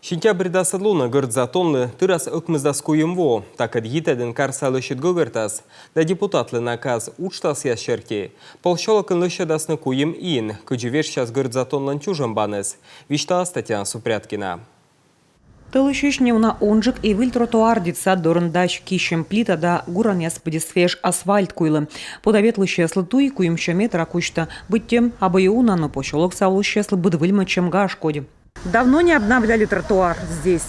Сентябрьда садлуна гырдзатонны тырас ыкмыздас куемво, такад етеден карсалышет гыгыртас, да депутатлы наказ учтас ящерки. Полшолокын лышедасны куем ин, кыджевеш сейчас гырдзатонлан чужым банес. Вишта Татьяна Супряткина. Тылышишне уна онжик и виль тротуар дитса дорындач кищем плита да гураняс подисфеш асфальт куйлы. Подавет лыщеслы туй куем метра кучта. Быть тем, абы и уна, но пощелок сау лыщеслы быдвыльма чем гашкоди. Давно не обновляли тротуар здесь?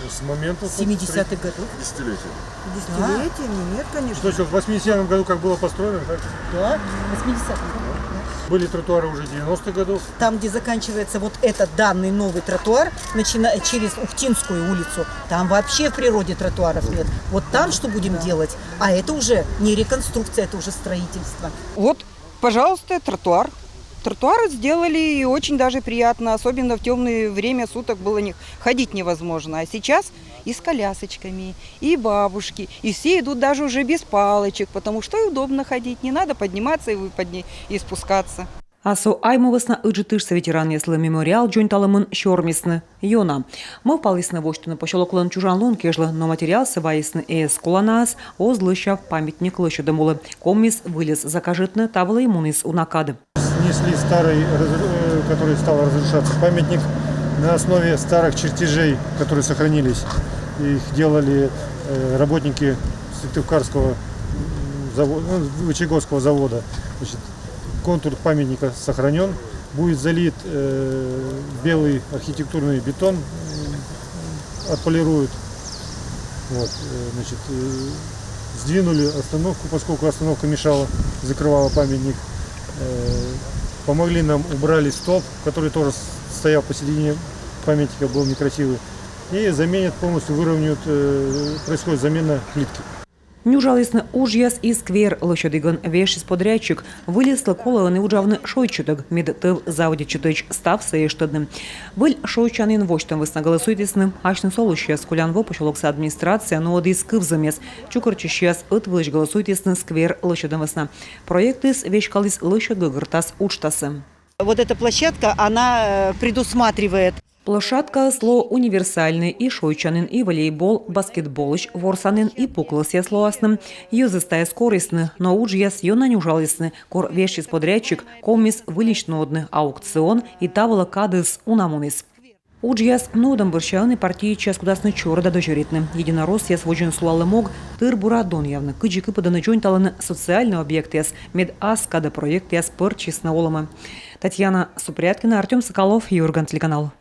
С момента 70-х годов. Десятилетия. Десятилетия? Нет, конечно. То есть в 80-м году как было построено, так? Да, 80-х годов. Были тротуары уже 90-х годов. Там, где заканчивается вот этот данный новый тротуар, начиная через Ухтинскую улицу, там вообще в природе тротуаров нет. Вот там что будем делать? А это уже не реконструкция, это уже строительство. Вот, пожалуйста, тротуар. Тротуары сделали, и очень даже приятно, особенно в темное время суток было ходить невозможно. А сейчас и с колясочками, и бабушки, и все идут даже уже без палочек, потому что удобно ходить, не надо подниматься и спускаться. Асо аймовысна ыджитышса ветеран яслы мемориал джойнталымын щормисны йона. Мы впалисны воштыны пощелоклын чужанлун кежлы, но материал сывайысны эс куланаас озлыщав памятник лыщадымулы. Коммис вылез закажитны тавылы имунис унакады. Снесли старый, который стал разрушаться, памятник на основе старых чертежей, которые сохранились. Их делали работники Сыктывкарского завода, Вычеговского завода. Значит, контур памятника сохранен, будет залит белый архитектурный бетон, отполируют. Вот, значит, сдвинули остановку, поскольку остановка мешала, закрывала памятник. Помогли нам, убрали столб, который тоже стоял посередине памятника, был некрасивый. И заменят полностью, выровняют, происходит замена плитки. Нюжалисны ужьяс и сквер лощадыган вешис подрядчик вылезла колоны уджавны шойчуток мед тыв заводе чутыч став сештадным. Выль шойчанин воштам высна голосуйтесным, ачны солущас кулянво пошелокса администрация, но одис кывзамес чукарчищас от вылыч голосуйтесны сквер лощадам высна. Проектыс вешкалис лощад гыгыртас учтасы. Вот эта площадка, она предусматривает. Площадка сло универсальный и шойчанин, и волейбол, баскетболыч, ворсанин и пуклас яслоасным. Юзыстая скоростны, но уж яс йона нюжалисны, кор вещис подрядчик, комис выличнодны, аукцион и тавола кадыс унамунис. Уж яс нодам борщавны партии час кудасны чорда дожеритны. Единорос яс воджен слуалы мог, тыр бурадон явно, кыджики поданы джойнталаны социальный объект яс, мед аскада проект яс пырчис на олома. Татьяна Супряткина, Артем Соколов, Юрган, телеканал.